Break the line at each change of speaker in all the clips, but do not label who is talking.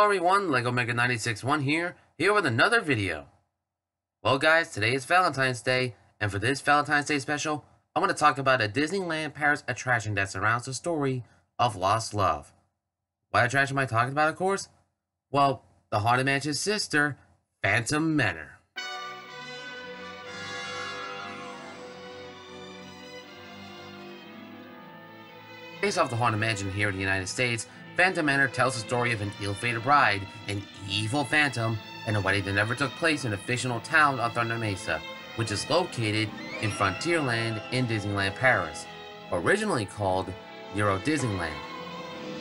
everyone, Lego Mega 96.1 here with another video. Well guys, today is Valentine's Day, and for this Valentine's Day special, I'm going to talk about a Disneyland Paris attraction that surrounds the story of lost love. What attraction am I talking about, of course? Well, the Haunted Mansion's sister, Phantom Manor. Based off the Haunted Mansion here in the United States, Phantom Manor tells the story of an ill-fated bride, an evil phantom, and a wedding that never took place in the fictional town of Thunder Mesa, which is located in Frontierland in Disneyland Paris, originally called Euro Disneyland.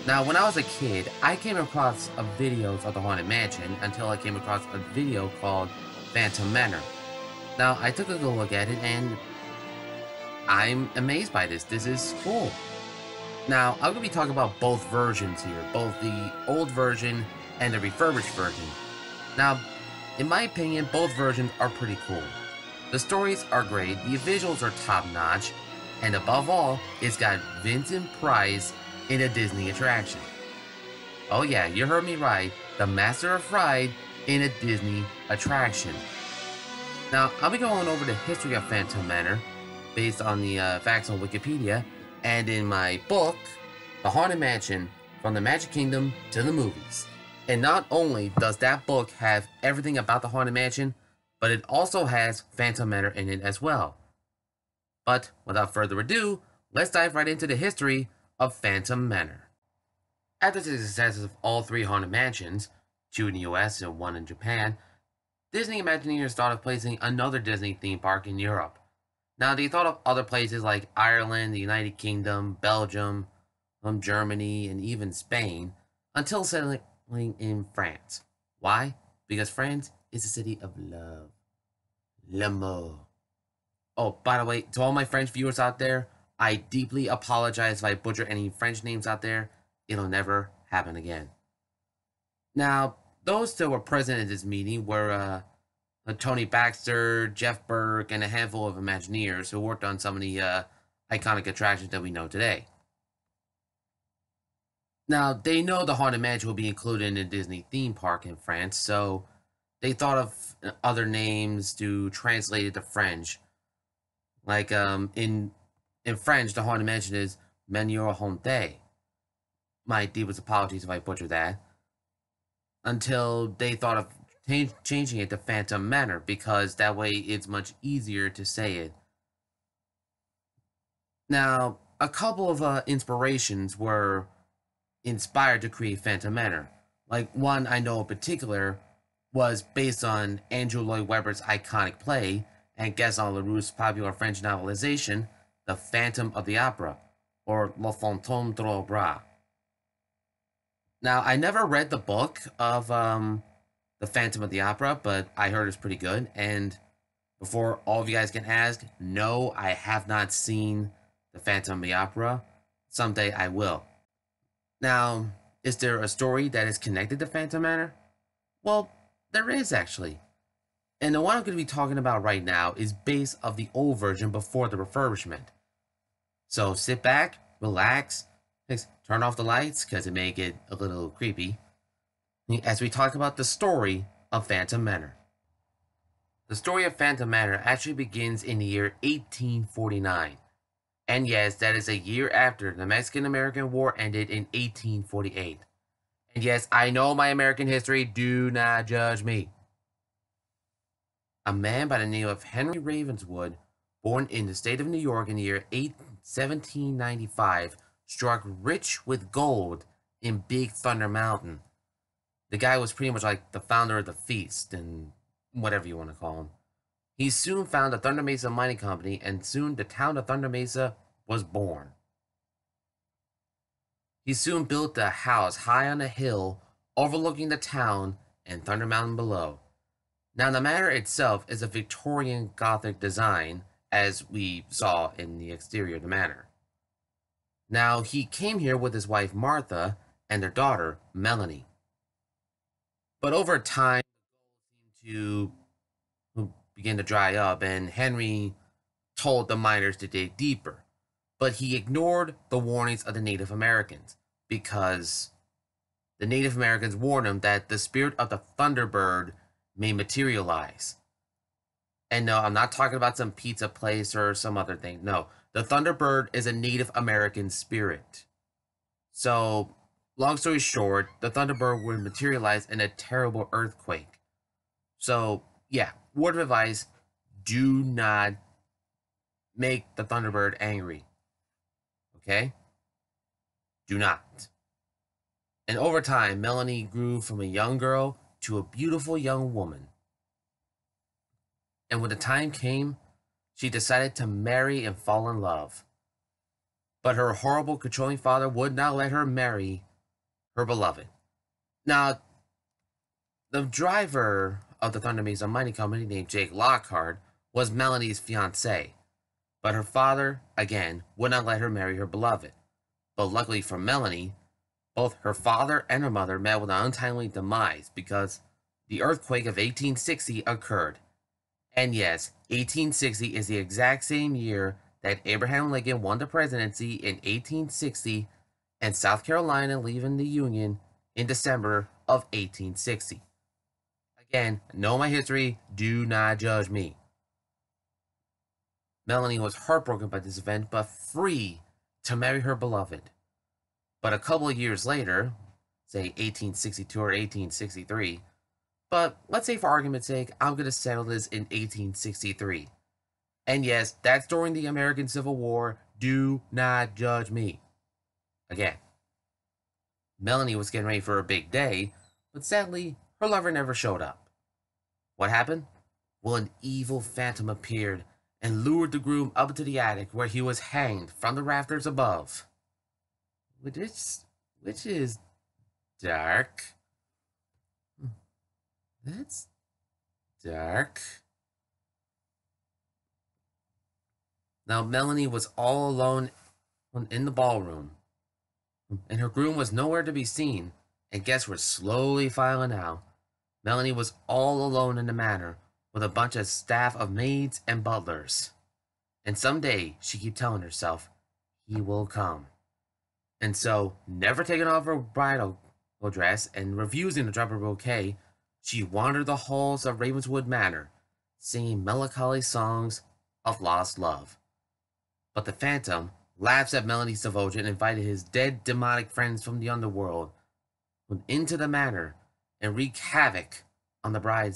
Now, when I was a kid, I came across videos of the Haunted Mansion until I came across a video called Phantom Manor. Now, I took a good look at it and I'm amazed by this. This is cool. Now, I'm going to be talking about both versions here, both the old version and the refurbished version. Now, in my opinion, both versions are pretty cool. The stories are great, the visuals are top-notch, and above all, it's got Vincent Price in a Disney attraction. Oh yeah, you heard me right, the Master of Fright in a Disney attraction. Now, I'll be going over the history of Phantom Manor, based on the facts on Wikipedia, and in my book, The Haunted Mansion, From the Magic Kingdom to the Movies. And not only does that book have everything about the Haunted Mansion, but it also has Phantom Manor in it as well. But without further ado, let's dive right into the history of Phantom Manor. After the success of all three Haunted Mansions, 2 in the US and 1 in Japan, Disney Imagineers thought of placing another Disney theme park in Europe. Now, they thought of other places like Ireland, the United Kingdom, Belgium, Germany, and even Spain, until settling in France. Why? Because France is a city of love. L'amour. Oh, by the way, to all my French viewers out there, I deeply apologize if I butcher any French names out there. It'll never happen again. Now, those that were present at this meeting were Tony Baxter, Jeff Burke, and a handful of Imagineers who worked on some of the iconic attractions that we know today. Now, they know the Haunted Mansion will be included in a Disney theme park in France, so they thought of other names to translate it to French. Like, in French, the Haunted Mansion is Manor Hanté. My deepest apologies if I butcher that. Until they thought of changing it to Phantom Manor, because that way it's much easier to say it. Now, a couple of inspirations were inspired to create Phantom Manor. Like, one I know in particular was based on Andrew Lloyd Webber's iconic play and Gaston Leroux's popular French novelization, The Phantom of the Opera, or Le Fantôme de l'Opéra. Now, I never read the book of The Phantom of the Opera, but I heard it's pretty good. And before all of you guys can ask, no, I have not seen The Phantom of the Opera. Someday I will. Now, is there a story that is connected to Phantom Manor? Well, there is actually. And the one I'm going to be talking about right now is based off the old version before the refurbishment. So sit back, relax, turn off the lights because it may get a little creepy, as we talk about the story of Phantom Manor. The story of Phantom Manor actually begins in the year 1849. And yes, that is a year after the Mexican-American War ended in 1848. And yes, I know my American history, do not judge me. A man by the name of Henry Ravenswood, born in the state of New York in the year 1795, struck rich with gold in Big Thunder Mountain. The guy was pretty much like the founder of the feast, and whatever you want to call him. He soon found the Thunder Mesa Mining Company, and soon the town of Thunder Mesa was born. He soon built a house high on a hill overlooking the town and Thunder Mountain below. Now, the manor itself is a Victorian Gothic design, as we saw in the exterior of the manor. Now, he came here with his wife Martha and their daughter Melanie. But over time, the gold seemed to begin to dry up, and Henry told the miners to dig deeper. But he ignored the warnings of the Native Americans, because the Native Americans warned him that the spirit of the Thunderbird may materialize. And no, I'm not talking about some pizza place or some other thing. No, the Thunderbird is a Native American spirit. So, long story short, the Thunderbird would materialize in a terrible earthquake. So, yeah, word of advice, do not make the Thunderbird angry. Okay? Do not. And over time, Melanie grew from a young girl to a beautiful young woman. And when the time came, she decided to marry and fall in love. But her horrible, controlling father would not let her marry her beloved. Now, the driver of the Thunder Mesa Mining Company, named Jake Lockhart, was Melanie's fiancé. But her father, again, would not let her marry her beloved. But luckily for Melanie, both her father and her mother met with an untimely demise because the earthquake of 1860 occurred. And yes, 1860 is the exact same year that Abraham Lincoln won the presidency in 1860 and South Carolina leaving the Union in December of 1860. Again, know my history, do not judge me. Melanie was heartbroken by this event, but free to marry her beloved. But a couple of years later, say 1862 or 1863, but let's say for argument's sake, I'm going to settle this in 1863. And yes, that's during the American Civil War. Do not judge me. Again, Melanie was getting ready for a big day, but sadly, her lover never showed up. What happened? Well, an evil phantom appeared and lured the groom up to the attic where he was hanged from the rafters above. Which is dark. That's dark. Now, Melanie was all alone in the ballroom, and her groom was nowhere to be seen, and guests were slowly filing out. Melanie was all alone in the manor with a bunch of staff of maids and butlers. And someday, she kept telling herself, he will come. And so, never taking off her bridal dress and refusing to drop her bouquet, she wandered the halls of Ravenswood Manor, singing melancholy songs of lost love. But the phantom laughs at Melanie's devotion and invited his dead demonic friends from the underworld into the manor and wreak havoc on the bride.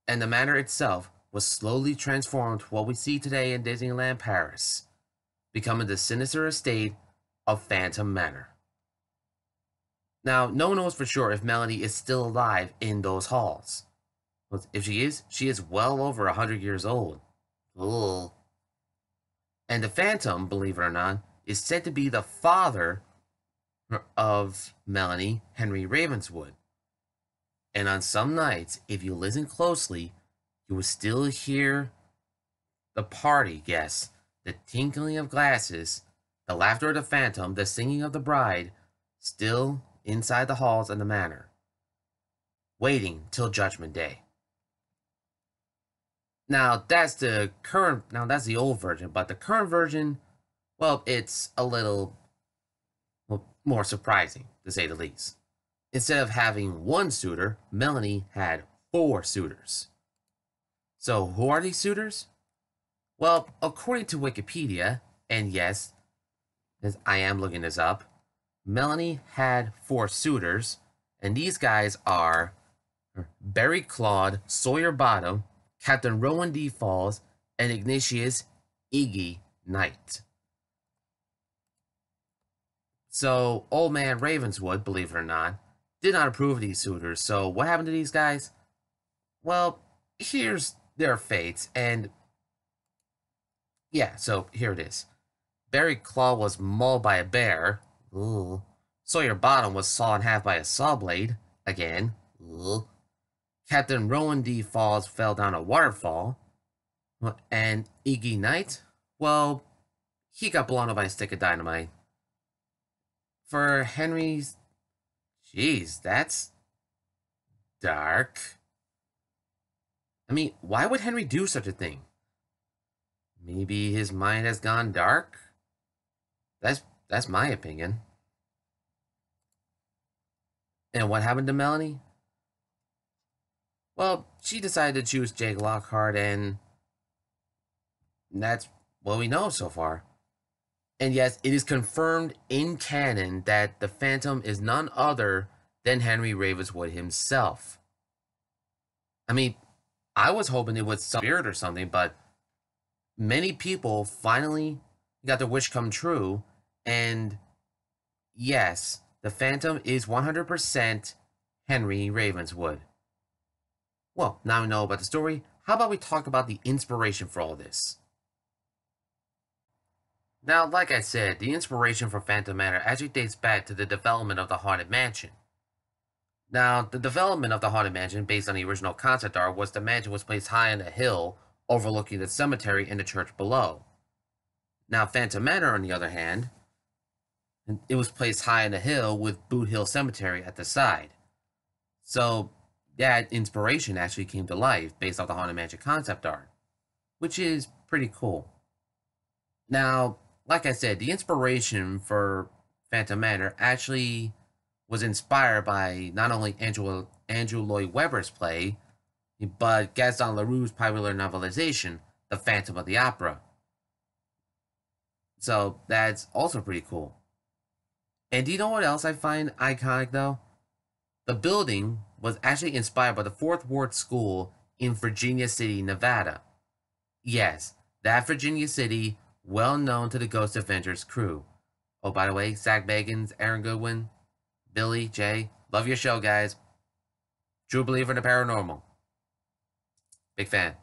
And the manor itself was slowly transformed to what we see today in Disneyland Paris, becoming the sinister estate of Phantom Manor. Now, no one knows for sure if Melanie is still alive in those halls. If she is well over 100 years old. Ugh. And the Phantom, believe it or not, is said to be the father of Melanie, Henry Ravenswood. And on some nights, if you listen closely, you will still hear the party guests, the tinkling of glasses, the laughter of the phantom, the singing of the bride, still inside the halls of the manor, waiting till Judgment Day. Now, that's the old version, but the current version, well, it's a little more surprising, to say the least. Instead of having one suitor, Melanie had 4 suitors. So, who are these suitors? Well, according to Wikipedia, and yes, as I am looking this up, Melanie had 4 suitors, and these guys are Barry Claude, Sawyer Bottom, Captain Rowan D. Falls, and Ignatius Iggy Knight. So, old man Ravenswood, believe it or not, did not approve of these suitors. So, what happened to these guys? Well, here's their fates, and yeah, so here it is. Barry Claw was mauled by a bear. Ooh. Sawyer Bottom was sawed in half by a saw blade. Again. Ooh. Captain Rowan D. Falls fell down a waterfall. And Iggy Knight, well, he got blown up by a stick of dynamite. For Henry's... Jeez, that's dark. I mean, why would Henry do such a thing? Maybe his mind has gone dark? That's That's my opinion. And what happened to Melanie? Well, she decided to choose Jake Lockhart, and that's what we know so far. And yes, it is confirmed in canon that the Phantom is none other than Henry Ravenswood himself. I mean, I was hoping it was some spirit or something, but many people finally got their wish come true, and yes, the Phantom is 100% Henry Ravenswood. Well, now we know about the story, how about we talk about the inspiration for all this? Now, like I said, the inspiration for Phantom Manor actually dates back to the development of the Haunted Mansion. Now, the development of the Haunted Mansion, based on the original concept art, was the mansion was placed high on a hill, overlooking the cemetery and the church below. Now, Phantom Manor, on the other hand, it was placed high on a hill with Boot Hill Cemetery at the side. So, that inspiration actually came to life based off the Haunted Mansion concept art, which is pretty cool. Now, like I said, the inspiration for Phantom Manor actually was inspired by not only Andrew Lloyd Webber's play, but Gaston Leroux's popular novelization, The Phantom of the Opera. So that's also pretty cool. And do you know what else I find iconic though? The building was actually inspired by the Fourth Ward School in Virginia City, Nevada. Yes, that Virginia City, well known to the Ghost Adventures crew. Oh, by the way, Zach Bagans, Aaron Goodwin, Billy, Jay, love your show, guys. True believer in the paranormal. Big fan.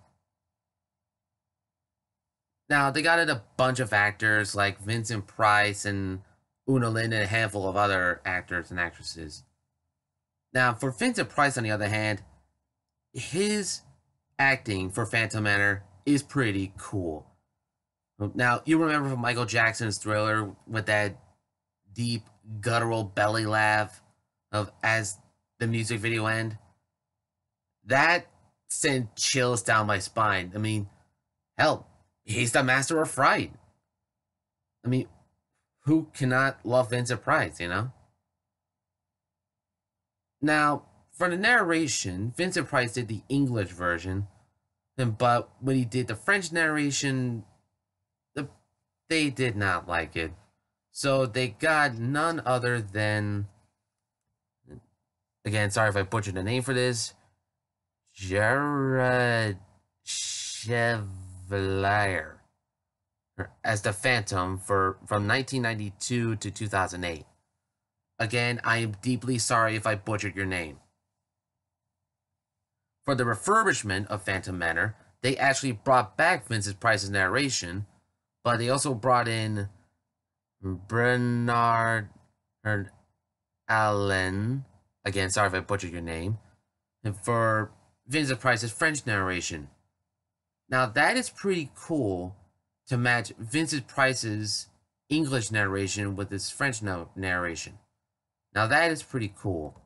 Now, they got in a bunch of actors like Vincent Price and Una Lynn and a handful of other actors and actresses. Now, for Vincent Price, on the other hand, his acting for Phantom Manor is pretty cool. Now, you remember from Michael Jackson's Thriller with that deep, guttural belly laugh of as the music video end? That sent chills down my spine. I mean, hell, he's the master of fright. I mean, who cannot love Vincent Price, you know? Now, for the narration, Vincent Price did the English version, but when he did the French narration, they did not like it. So they got none other than, again, sorry if I butchered the name for this, Gerard Chevalier as the Phantom from 1992 to 2008. Again, I am deeply sorry if I butchered your name. For the refurbishment of Phantom Manor, they actually brought back Vincent Price's narration, but they also brought in Bernard Allen, again, sorry if I butchered your name, for Vincent Price's French narration. Now, that is pretty cool to match Vincent Price's English narration with his French narration. Now, that is pretty cool.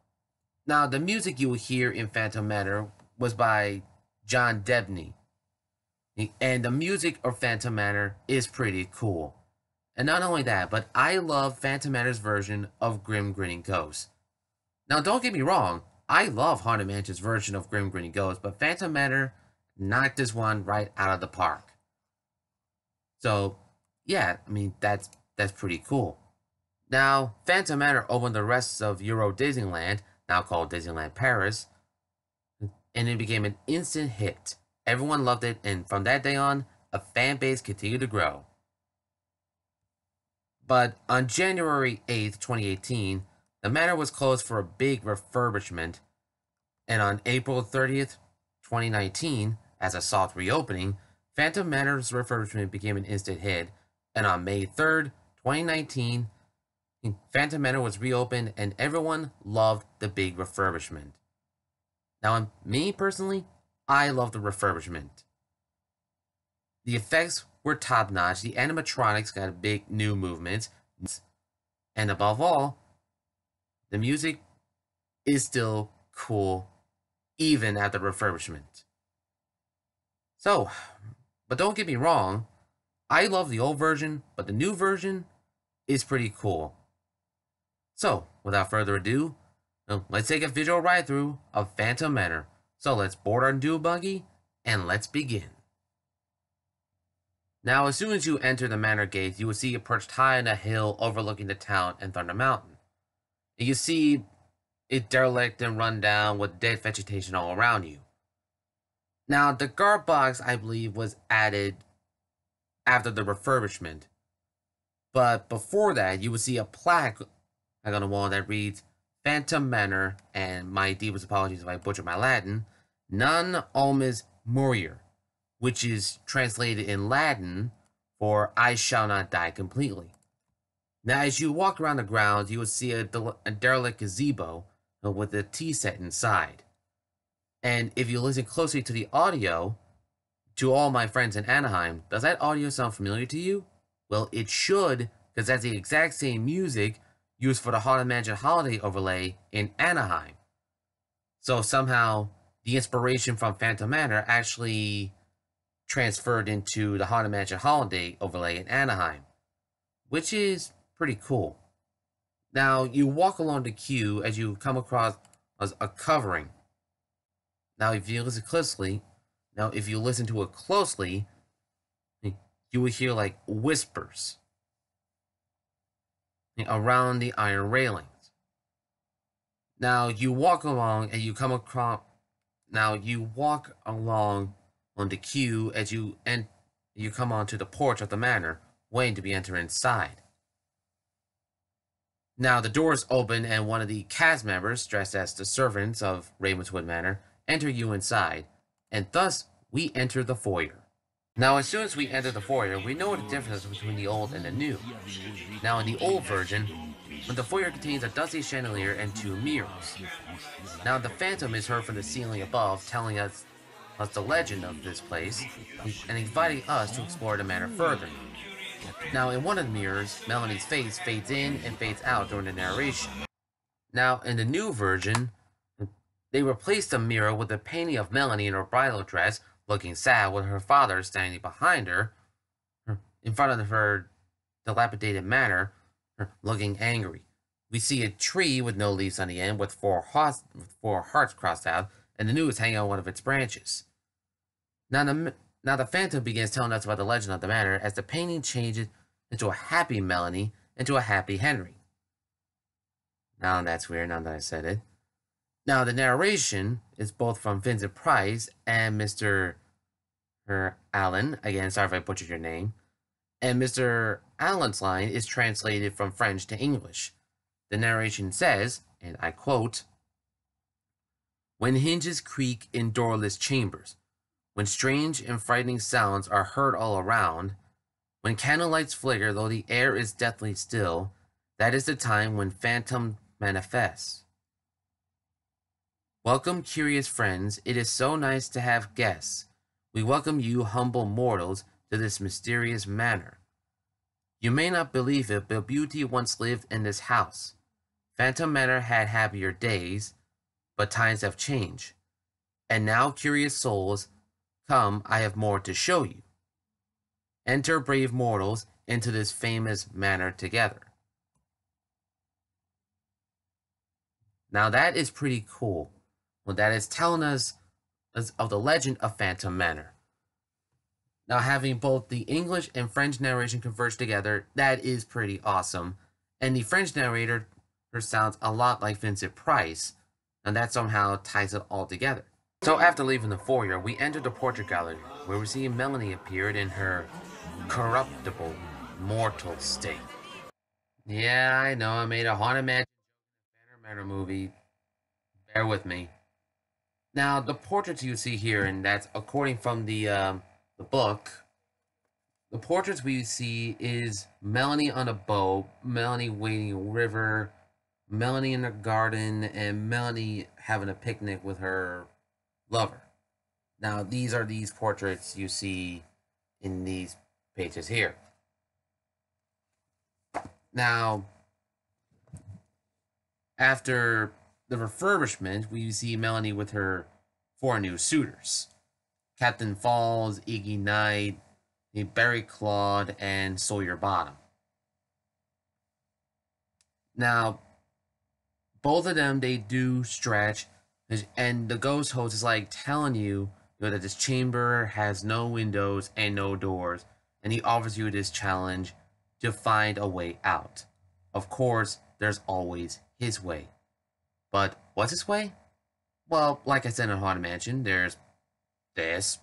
Now, the music you will hear in Phantom Manor was by John Debney. And the music of Phantom Manor is pretty cool. And not only that, but I love Phantom Manor's version of Grim Grinning Ghost. Now, don't get me wrong, I love Haunted Mansion's version of Grim Grinning Ghost, but Phantom Manor knocked this one right out of the park. So, yeah, I mean, that's pretty cool. Now, Phantom Manor opened the rest of Euro Disneyland, now called Disneyland Paris, and it became an instant hit. Everyone loved it, and from that day on, a fan base continued to grow. But on January 8th, 2018, the manor was closed for a big refurbishment, and on April 30th, 2019, as a soft reopening, Phantom Manor's refurbishment became an instant hit, and on May 3rd, 2019, Phantom Manor was reopened, and everyone loved the big refurbishment. Now, me personally, I love the refurbishment. The effects were top-notch, the animatronics got big new movements, and above all, the music is still cool, even at the refurbishment. So, but don't get me wrong, I love the old version, but the new version is pretty cool. So, without further ado, let's take a visual ride through of Phantom Manor. So let's board our dune buggy, and let's begin. Now, as soon as you enter the manor gates, you will see it perched high on a hill overlooking the town and Thunder Mountain. And you see it derelict and run down with dead vegetation all around you. Now, the guard box, I believe, was added after the refurbishment. But before that, you will see a plaque on the wall that reads, Phantom Manor, and my deepest apologies if I butcher my Latin, Non Omis Morior, which is translated in Latin for I shall not die completely. Now, as you walk around the grounds, you will see a derelict gazebo with a tea set inside. And if you listen closely to the audio, to all my friends in Anaheim, does that audio sound familiar to you? Well, it should, because that's the exact same music used for the Haunted Mansion holiday overlay in Anaheim. So somehow, the inspiration from Phantom Manor actually transferred into the Haunted Mansion holiday overlay in Anaheim, which is pretty cool. Now, you walk along the queue as you come across a covering. Now, if you listen to it closely, you will hear like whispers around the iron railings. Now, you walk along and you come across. Now, you walk along on the queue as you come onto the porch of the manor, waiting to be entered inside. Now, the doors open and one of the cast members, dressed as the servants of Ravenswood Manor, enter you inside, and thus we enter the foyer. Now, as soon as we enter the foyer, we know the difference between the old and the new. Now, in the old version, the foyer contains a dusty chandelier and 2 mirrors. Now, the Phantom is heard from the ceiling above, telling us the legend of this place, and inviting us to explore the manor further. Now, in one of the mirrors, Melanie's face fades in and fades out during the narration. Now, in the new version, they replaced the mirror with a painting of Melanie in her bridal dress, looking sad, with her father standing behind her, in front of her dilapidated manor, looking angry. We see a tree with no leaves on the end, with 4 hearts crossed out, and the news hanging on one of its branches. Now the Phantom begins telling us about the legend of the manor as the painting changes into a happy Melanie into a happy Henry. Now that's weird, now that I said it. Now the narration is both from Vincent Price and Mr. Allen. Again, sorry if I butchered your name. And Mr. Allen's line is translated from French to English. The narration says, and I quote, "When hinges creak in doorless chambers, when strange and frightening sounds are heard all around, when candlelights flicker though the air is deathly still, that is the time when Phantom manifests. Welcome, curious friends, it is so nice to have guests. We welcome you, humble mortals, to this mysterious manor. You may not believe it, but beauty once lived in this house. Phantom Manor had happier days, but times have changed. And now, curious souls, come, I have more to show you. Enter, brave mortals, into this famous manor together." Now that is pretty cool. Well, that is telling us of the legend of Phantom Manor. Now, having both the English and French narration converged together, that is pretty awesome. And the French narrator sounds a lot like Vincent Price, and that somehow ties it all together. So after leaving the foyer, we entered the portrait gallery, where we see Melanie appeared in her corruptible, mortal state. Yeah, I know, I made a Haunted Manor movie. Bear with me. Now, the portraits you see here, and that's according from the book, the portraits we see is Melanie on a boat, Melanie wading a river, Melanie in the garden, and Melanie having a picnic with her lover. Now, these are these portraits you see in these pages here. Now, after the refurbishment, we see Melanie with her 4 new suitors: Captain Falls, Iggy Knight, Barry Claude, and Sawyer Bottom. Now, both of them, they do stretch, and the ghost host is like telling you, that this chamber has no windows and no doors, and he offers you this challenge to find a way out. Of course, there's always his way. But what's his way? Well, like I said in Haunted Mansion, there's this.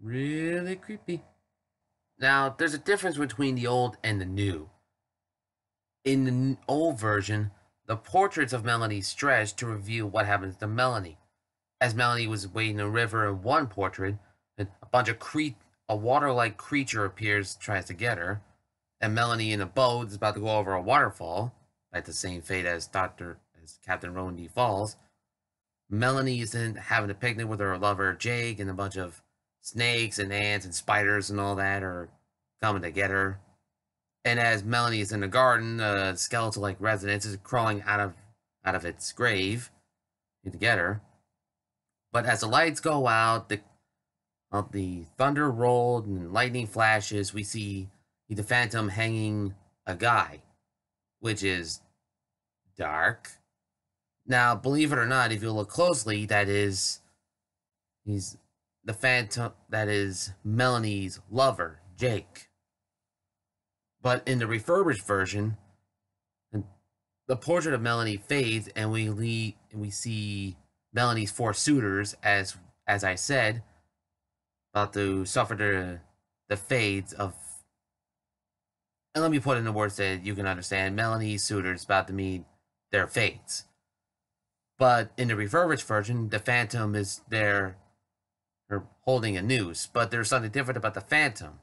Really creepy. Now, there's a difference between the old and the new. In the old version, the portraits of Melanie stretched to reveal what happens to Melanie. As Melanie was wading a river in one portrait, a bunch of a water-like creature appears, tries to get her, and Melanie in a boat is about to go over a waterfall, like the same fate as Captain Rowan D. Falls. Melanie is then having a picnic with her lover Jake, and a bunch of snakes and ants and spiders and all that are coming to get her. And as Melanie is in the garden, a skeletal-like residence is crawling out of its grave to get her. But as the lights go out, the thunder rolled and lightning flashes, we see the Phantom hanging a guy, which is dark. Now, believe it or not, if you look closely, he's the Phantom, that is Melanie's lover, Jake. But in the refurbished version, the portrait of Melanie fades, and we see Melanie's four suitors, as I said, about to suffer the fades of. And let me put it in the words that you can understand. Melanie's suitors about to meet their fates. But in the refurbished version, the Phantom is there, holding a noose. But there's something different about the Phantom.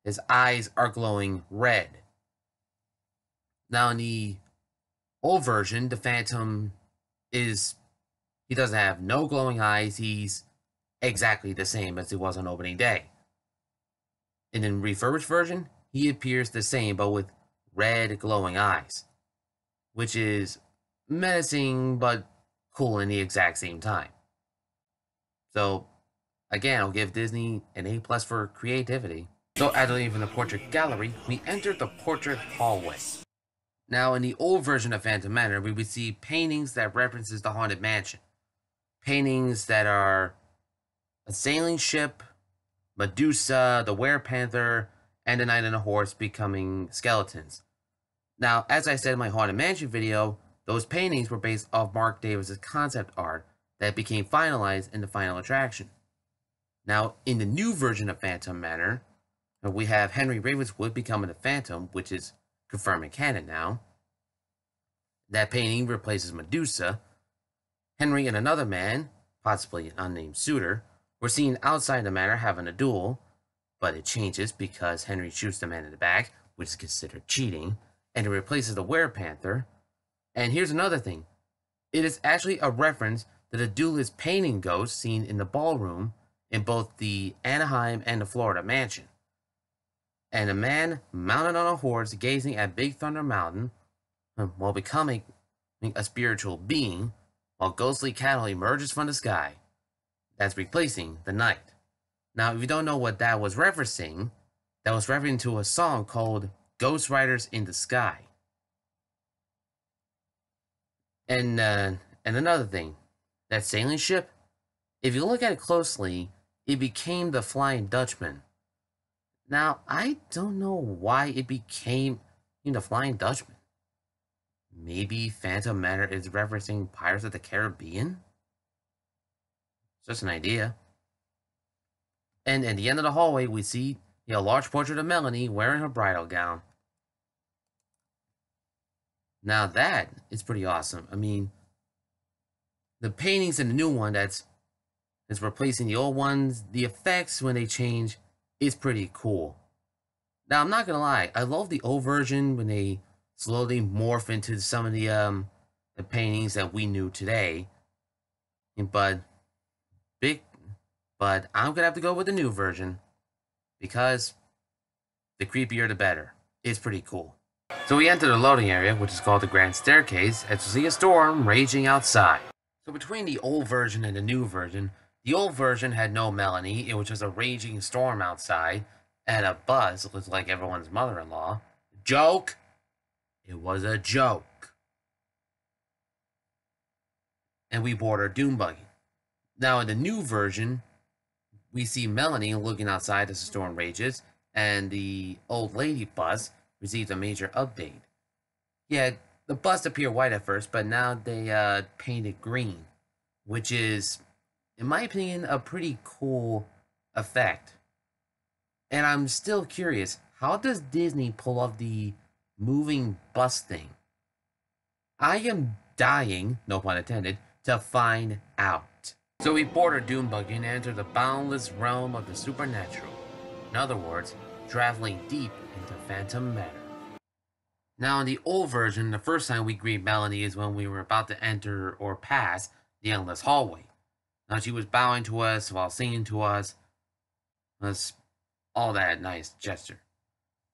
His eyes are glowing red. Now in the old version, the Phantom he doesn't have no glowing eyes. He's exactly the same as he was on opening day. And in the refurbished version, he appears the same, but with red glowing eyes, which is menacing but cool in the exact same time. So, again, I'll give Disney an A+ for creativity. So, after leaving the portrait gallery, we entered the portrait hallway. Now, in the old version of Phantom Manor, we would see paintings that references the Haunted Mansion. Paintings that are a sailing ship, Medusa, the Were-Panther, and the Knight on a Horse becoming skeletons. Now, as I said in my Haunted Mansion video, those paintings were based off Mark Davis' concept art that became finalized in the final attraction. Now, in the new version of Phantom Manor, we have Henry Ravenswood becoming a Phantom, which is confirmed in canon now. That painting replaces Medusa. Henry and another man, possibly an unnamed suitor, were seen outside the manor having a duel, but it changes because Henry shoots the man in the back, which is considered cheating, and it replaces the Were-Panther. And here's another thing. It is actually a reference to the duelist painting ghost seen in the ballroom in both the Anaheim and the Florida mansion. And a man mounted on a horse gazing at Big Thunder Mountain while becoming a spiritual being, while ghostly cattle emerges from the sky. That's replacing the night. Now, if you don't know what that was referencing to a song called Ghost Riders in the Sky. And another thing, that sailing ship, if you look at it closely, it became the Flying Dutchman. Now, I don't know why it became the Flying Dutchman. Maybe Phantom Manor is referencing Pirates of the Caribbean? It's just an idea. And at the end of the hallway, we see a large portrait of Melanie wearing her bridal gown. Now that is pretty awesome. I mean, the paintings in the new one that's replacing the old ones, the effects when they change is pretty cool. Now, I'm not gonna lie, I love the old version when they slowly morph into some of the paintings that we knew today. But I'm gonna have to go with the new version because the creepier the better. It's pretty cool. So we enter the loading area, which is called the Grand Staircase, as we see a storm raging outside. So between the old version and the old version had no Melanie, it was just a raging storm outside, and a bus that looked like everyone's mother-in-law. Joke? It was a joke. And we board our Doom buggy. Now in the new version, we see Melanie looking outside as the storm rages, and the old lady bus receives a major update. Yeah, the bus appeared white at first, but now they painted green, which is, in my opinion, a pretty cool effect. And I'm still curious, how does Disney pull off the moving bus thing? I am dying, no pun intended, to find out. So we board our Doom buggy and enter the boundless realm of the supernatural. In other words, traveling deep into Phantom Manor. Now, in the old version, the first time we greet Melanie is when we were about to enter or pass the endless hallway. Now, she was bowing to us while singing to us. That's all that nice gesture.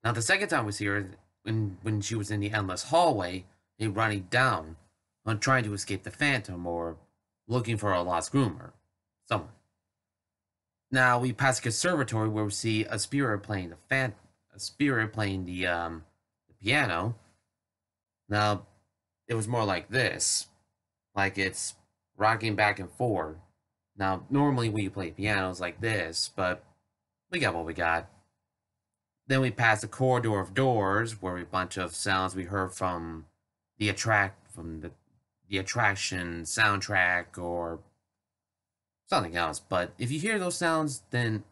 Now, the second time we see her, when she was in the endless hallway, running down, trying to escape the Phantom or looking for a lost groom or someone. Now, we pass a conservatory where we see a spirit playing the piano. Now, it was more like this, like it's rocking back and forth. Now, normally we play pianos like this, but we got what we got. Then we pass a corridor of doors where a bunch of sounds we heard from the attraction soundtrack or something else. But if you hear those sounds, then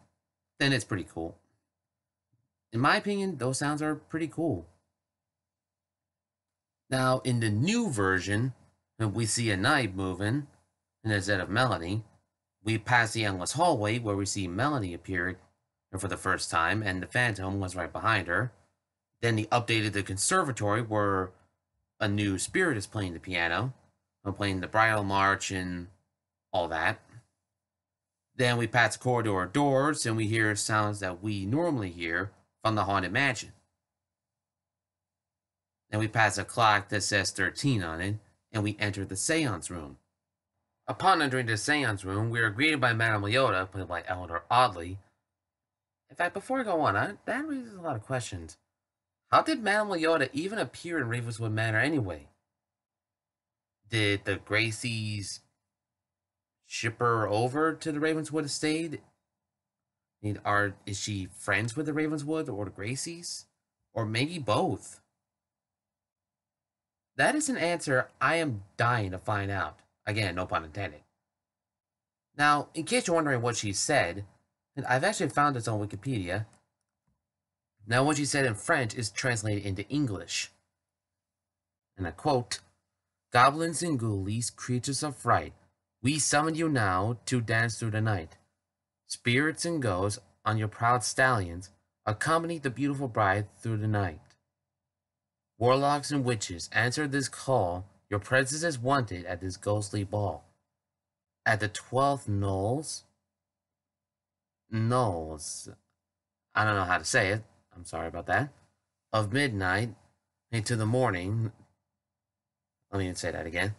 it's pretty cool. In my opinion, those sounds are pretty cool. Now, in the new version, we see a knight moving, and instead of Melanie, we pass the endless hallway where we see Melanie appear for the first time, and the Phantom was right behind her. Then they updated the conservatory where a new spirit is playing the piano, and playing the bridal march and all that. Then we pass the corridor doors, and we hear sounds that we normally hear from the Haunted Mansion. Then we pass a clock that says 13 on it, and we enter the seance room. Upon entering the seance room, we are greeted by Madame Leota, played by Eleanor Audley. In fact, before I go on, that raises a lot of questions. How did Madame Leota even appear in Ravenswood Manor anyway? Did the Gracies ship her over to the Ravenswood estate? Is she friends with the Ravenswood or the Gracies? Or maybe both? That is an answer I am dying to find out. Again, no pun intended. Now, in case you're wondering what she said, I've actually found this on Wikipedia. Now, what she said in French is translated into English. And I quote, "Goblins and ghoulies, creatures of fright, we summon you now to dance through the night. Spirits and ghosts on your proud stallions accompany the beautiful bride through the night. Warlocks and witches, answer this call. Your presence is wanted at this ghostly ball. At the 12th Knolls, I don't know how to say it. I'm sorry about that. Of midnight into the morning. Let me say that again.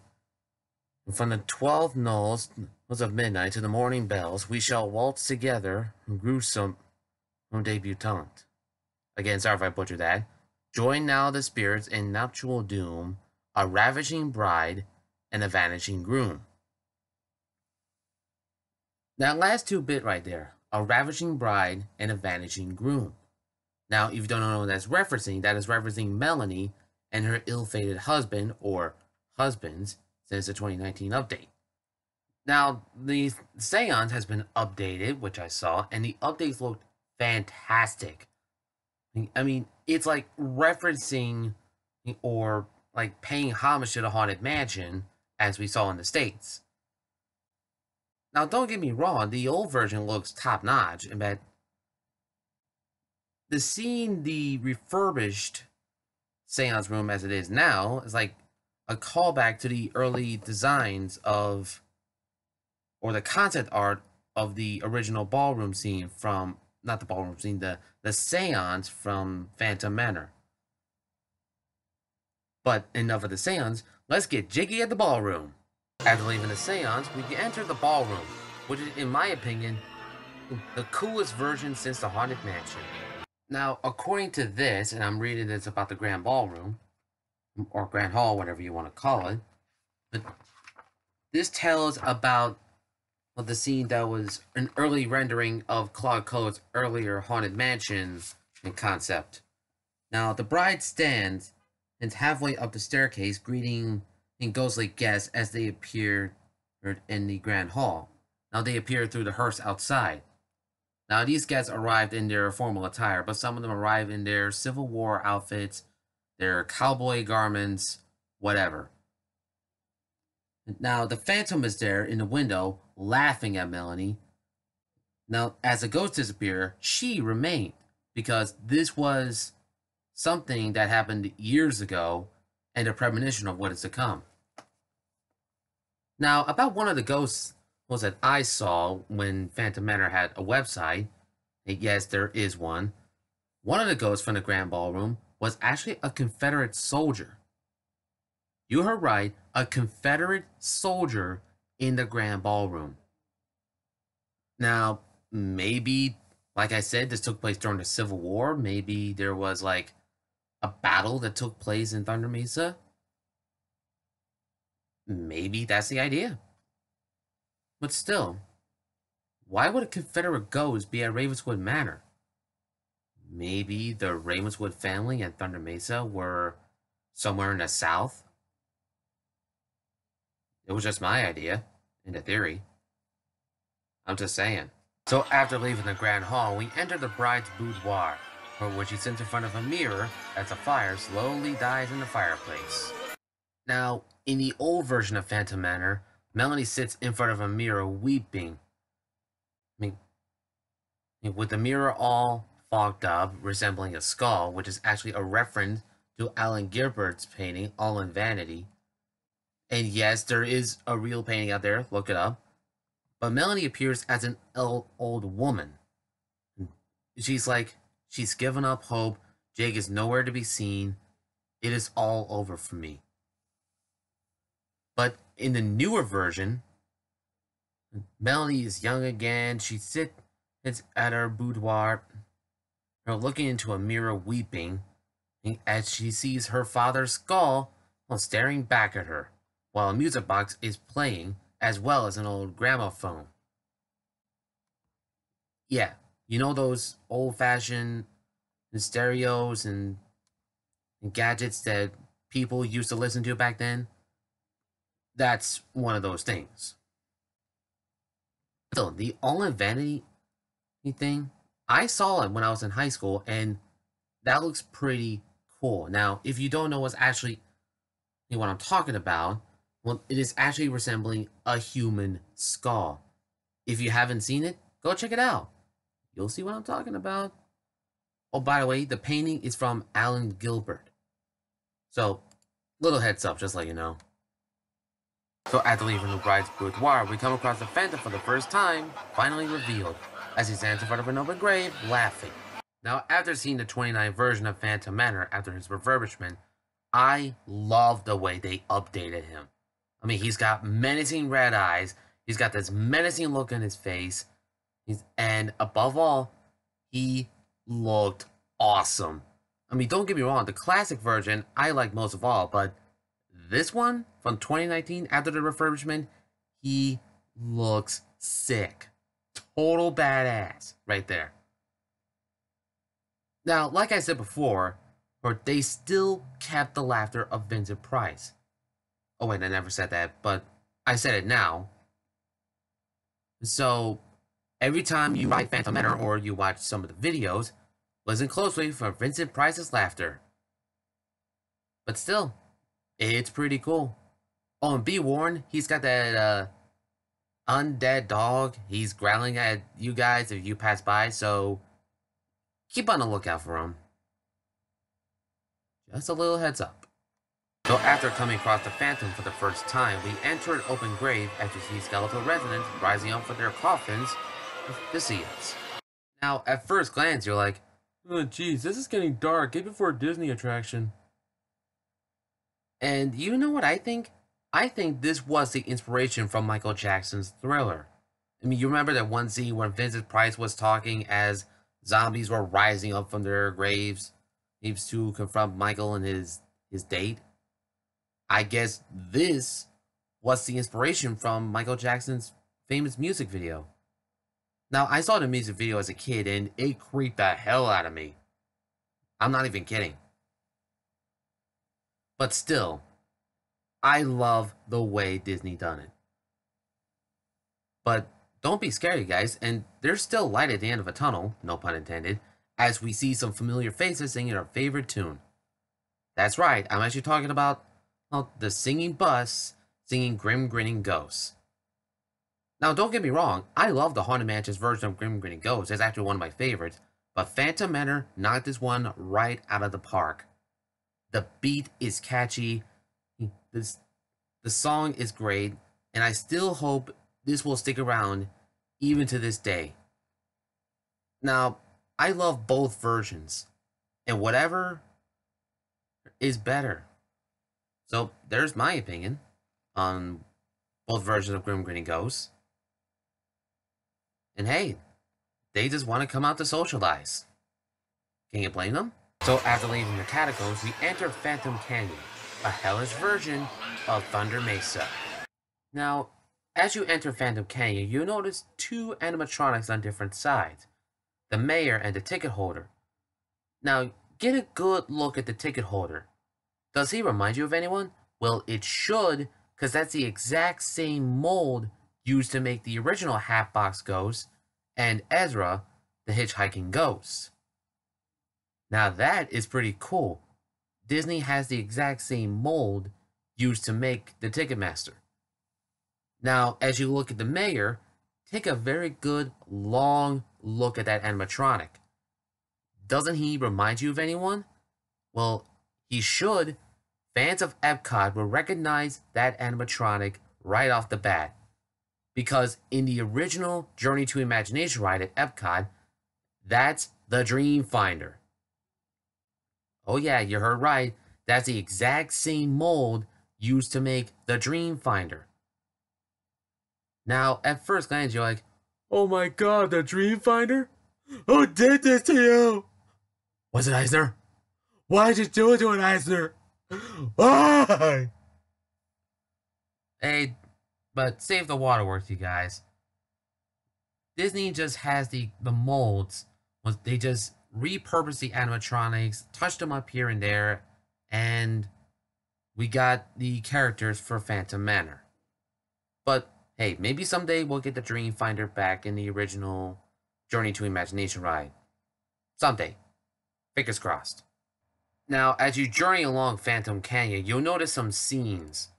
From the 12 Knolls of midnight to the morning bells, we shall waltz together, gruesome debutante." Again, sorry if I butchered that. "Join now the spirits in nuptial doom, a ravishing bride and a vanishing groom." That last two bit right there, a ravishing bride and a vanishing groom. Now, if you don't know what that's referencing, that is referencing Melanie and her ill-fated husband, or husbands, since the 2019 update. Now, the seance has been updated, which I saw, and the updates looked fantastic. I mean, it's like referencing or like paying homage to the Haunted Mansion as we saw in the States. Now, don't get me wrong, the old version looks top-notch, but seeing the refurbished seance room as it is now is like a callback to the early designs of, or the concept art of the original ballroom scene from, not the ballroom scene, the seance from Phantom Manor. But enough of the seance, let's get jiggy at the ballroom. After leaving the seance, we enter the ballroom, which is, in my opinion, the coolest version since the Haunted Mansion. Now, according to this, and I'm reading this about the Grand Ballroom, or Grand Hall, whatever you want to call it, but this tells about the scene that was an early rendering of Claude Cole's earlier Haunted Mansion concept. Now, the bride stands and halfway up the staircase, greeting ghostly guests as they appear in the Grand Hall. Now, they appear through the hearse outside. Now, these guests arrived in their formal attire, but some of them arrived in their Civil War outfits, their cowboy garments, whatever. Now, the Phantom is there in the window, laughing at Melanie. Now, as the ghosts disappear, she remained, because this was something that happened years ago, and a premonition of what is to come. Now, about one of the ghosts that I saw when Phantom Manor had a website, and yes, there is one. One of the ghosts from the Grand Ballroom was actually a Confederate soldier. You heard right, a Confederate soldier in the Grand Ballroom. Now, maybe, like I said, this took place during the Civil War. Maybe there was like a battle that took place in Thunder Mesa. Maybe that's the idea. But still, why would a Confederate ghost be at Ravenswood Manor? Maybe the Ravenswood family and Thunder Mesa were somewhere in the South? It was just my idea, in the theory. I'm just saying. So after leaving the Grand Hall, we enter the bride's boudoir, where she sits in front of a mirror as a fire slowly dies in the fireplace. Now, in the old version of Phantom Manor, Melanie sits in front of a mirror weeping. With the mirror all fogged up, resembling a skull, which is actually a reference to Alan Gilbert's painting, All in Vanity. And yes, there is a real painting out there, look it up. But Melanie appears as an old woman. She's given up hope. Jake is nowhere to be seen. It is all over for me. But in the newer version, Melanie is young again. She sits at her boudoir, looking into a mirror weeping, as she sees her father's skull staring back at her, while a music box is playing, as well as an old gramophone. Yeah, you know those old-fashioned stereos and gadgets that people used to listen to back then? That's one of those things. So, the All in Vanity thing, I saw it when I was in high school, and that looks pretty cool. Now, if you don't know what's actually what I'm talking about, well, it is actually resembling a human skull. If you haven't seen it, go check it out. You'll see what I'm talking about. Oh, by the way, the painting is from Alan Gilbert. So, little heads up, just let you know. So after leaving the bride's boudoir, we come across the Phantom for the first time, finally revealed, as he stands in front of an open grave, laughing. Now, after seeing the 29 version of Phantom Manor after his refurbishment, I love the way they updated him. I mean, he's got menacing red eyes, he's got this menacing look on his face, and above all, he looked awesome. I mean, don't get me wrong, the classic version I like most of all, but this one from 2019 after the refurbishment, he looks sick. Total badass right there. Now, like I said before, they still kept the laughter of Vincent Price. Oh wait, I never said that, but I said it now. So, every time you write Phantom Manor or you watch some of the videos, listen closely for Vincent Price's laughter. But still, it's pretty cool. Oh, and be warned, he's got that undead dog. He's growling at you guys if you pass by, so keep on the lookout for him. Just a little heads up. So after coming across the Phantom for the first time, we enter an open grave after see skeletal residents rising up from their coffins to see us. Now, at first glance, you're like, oh geez, this is getting dark. Get before a Disney attraction. And you know what I think? I think this was the inspiration from Michael Jackson's Thriller. I mean, you remember that one scene where Vincent Price was talking as zombies were rising up from their graves, needs to confront Michael and his date. I guess this was the inspiration from Michael Jackson's famous music video. Now, I saw the music video as a kid and it creeped the hell out of me. I'm not even kidding. But still, I love the way Disney done it. But don't be scared, you guys, and there's still light at the end of a tunnel, no pun intended, as we see some familiar faces singing our favorite tune. That's right, I'm actually talking about the singing bus singing Grim Grinning Ghosts. Now, don't get me wrong, I love the Haunted Mansion's version of Grim Grinning Ghosts. It's actually one of my favorites, but Phantom Manor knocked this one right out of the park. The beat is catchy, the song is great, and I still hope this will stick around even to this day. Now, I love both versions, and whatever is better. So, there's my opinion on both versions of Grim Grinning Ghosts. And hey, they just want to come out to socialize. Can you blame them? So after leaving the catacombs, we enter Phantom Canyon, a hellish version of Thunder Mesa. Now, as you enter Phantom Canyon, you'll notice two animatronics on different sides, the mayor and the ticket holder. Now, get a good look at the ticket holder. Does he remind you of anyone? Well, it should, because that's the exact same mold used to make the original Hatbox Ghost and Ezra, the hitchhiking ghost. Now that is pretty cool. Disney has the exact same mold used to make the Ticketmaster. Now, as you look at the mayor, take a very good long look at that animatronic. Doesn't he remind you of anyone? Well, he should. Fans of Epcot will recognize that animatronic right off the bat. Because in the original Journey to Imagination ride at Epcot, that's the Dream Finder. Oh yeah, you heard right. That's the exact same mold used to make the Dream Finder. Now, at first glance, you're like, oh my god, the Dream Finder? Who did this to you? Was it Eisner? Why did you do it to an Eisner? Why? Hey, but save the waterworks, you guys. Disney just has the molds. They just repurpose the animatronics, touch them up here and there, and we got the characters for Phantom Manor. But hey, maybe someday we'll get the Dream Finder back in the original Journey to Imagination ride. Someday. Fingers crossed. Now, as you journey along Phantom Canyon, you'll notice some scenes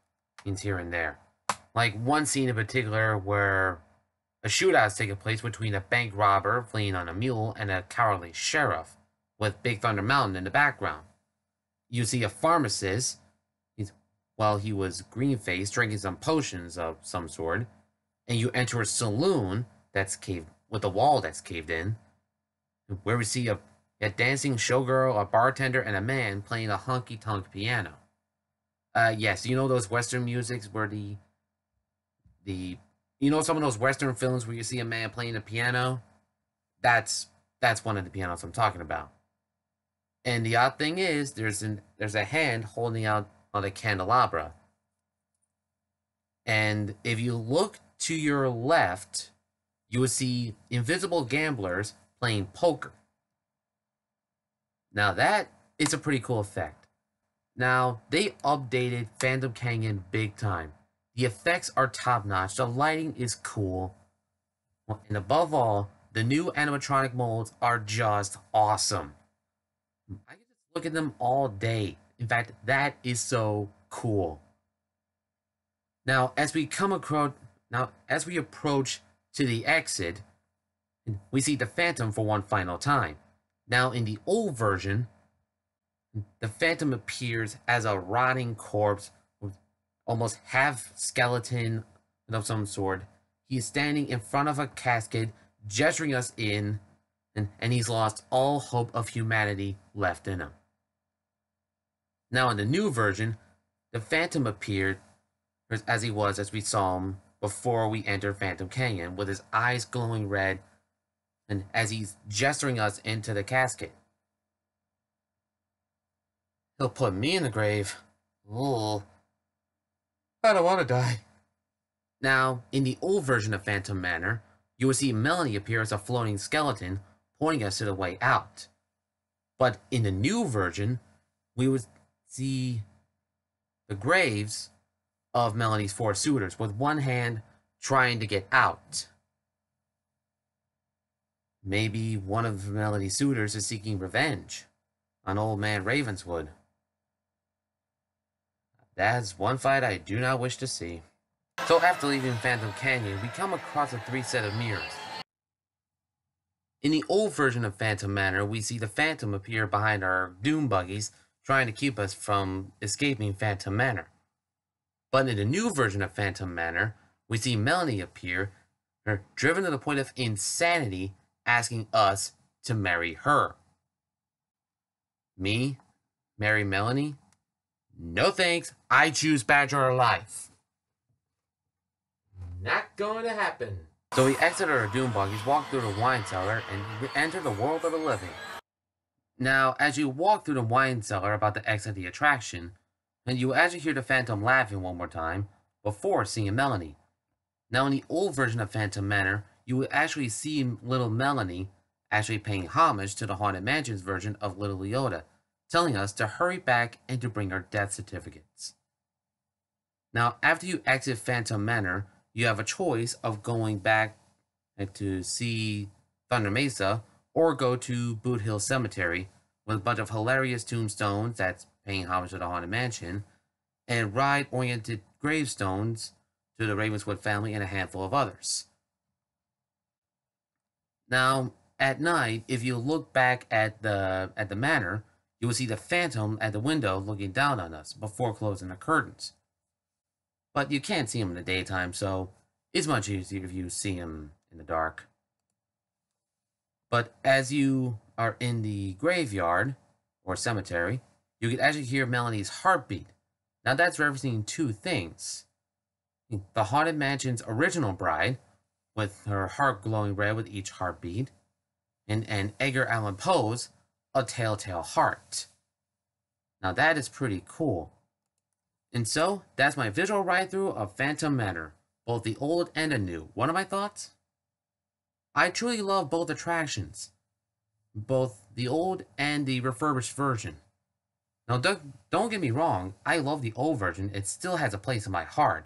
here and there. Like one scene in particular where a shootout is taking place between a bank robber fleeing on a mule and a cowardly sheriff, with Big Thunder Mountain in the background. You see a pharmacist, while he was green-faced, drinking some potions of some sort, and you enter a saloon that's caved, with a wall that's caved in, where we see a dancing showgirl, a bartender, and a man playing a honky-tonk piano. Yes, you know those Western musics where you know some of those Western films where you see a man playing a piano? That's one of the pianos I'm talking about. And the odd thing is, there's a hand holding out on a candelabra. And if you look to your left, you will see invisible gamblers playing poker. Now that is a pretty cool effect. Now, they updated Phantom Canyon big time. The effects are top-notch, the lighting is cool, and above all, the new animatronic molds are just awesome. I can just look at them all day. In fact, that is so cool. Now, as we approach to the exit, we see the Phantom for one final time. Now, in the old version, the Phantom appears as a rotting corpse, with almost half skeleton of some sort. He is standing in front of a casket, gesturing us in, and he's lost all hope of humanity left in him. Now, in the new version, the Phantom appeared as he was as we saw him before we entered Phantom Canyon, with his eyes glowing red, and as he's gesturing us into the casket. He'll put me in the grave. Ooh. I don't want to die. Now, in the old version of Phantom Manor, you will see Melanie appear as a floating skeleton, pointing us to the way out. But in the new version, we would see the graves of Melanie's 4 suitors, with one hand trying to get out. Maybe one of Melanie's suitors is seeking revenge on Old Man Ravenswood. That's one fight I do not wish to see. So after leaving Phantom Canyon, we come across a 3 set of mirrors. In the old version of Phantom Manor, we see the Phantom appear behind our doom buggies, trying to keep us from escaping Phantom Manor. But in the new version of Phantom Manor, we see Melanie appear, driven to the point of insanity, asking us to marry her. Me? Marry Melanie? No thanks, I choose Bachelor Life. Not going to happen. So we exit our doom buggies, walk through the wine cellar, and we enter the world of the living. Now, as you walk through the wine cellar about to exit the attraction, and you actually hear the Phantom laughing one more time before seeing Melanie. Now, in the old version of Phantom Manor, you will actually see little Melanie actually paying homage to the Haunted Mansion's version of Little Leota, telling us to hurry back and to bring our death certificates. Now, after you exit Phantom Manor, you have a choice of going back to see Thunder Mesa or go to Boot Hill Cemetery with a bunch of hilarious tombstones that's paying homage to the Haunted Mansion, and ride-oriented gravestones to the Ravenswood family and a handful of others. Now, at night, if you look back at the manor, you will see the Phantom at the window looking down on us before closing the curtains. But you can't see him in the daytime, so it's much easier if you see him in the dark. But as you are in the graveyard, or cemetery, you can actually hear Melanie's heartbeat. Now that's referencing 2 things. The Haunted Mansion's original bride, with her heart glowing red with each heartbeat, and Edgar Allan Poe's A Telltale Heart. Now that is pretty cool. And so, that's my visual ride-through of Phantom Manor, both the old and the new. What are my thoughts? I truly love both attractions, both the old and the refurbished version. Now, don't get me wrong, I love the old version, it still has a place in my heart,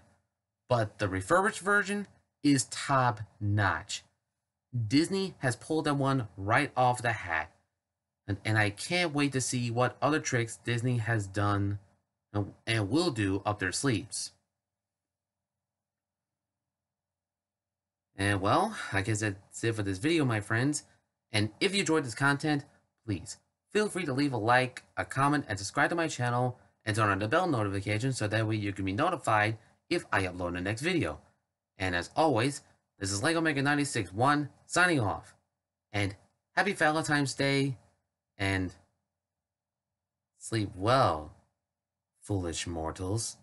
but the refurbished version is top-notch. Disney has pulled that one right off the hat, and I can't wait to see what other tricks Disney has done and will do up their sleeves. And well, I guess that's it for this video, my friends. And if you enjoyed this content, please feel free to leave a like, a comment, and subscribe to my channel, and turn on the bell notification so that way you can be notified if I upload the next video. And as always, this is LEGO Mega 96-1 signing off. And happy Valentine's Day, and sleep well, foolish mortals.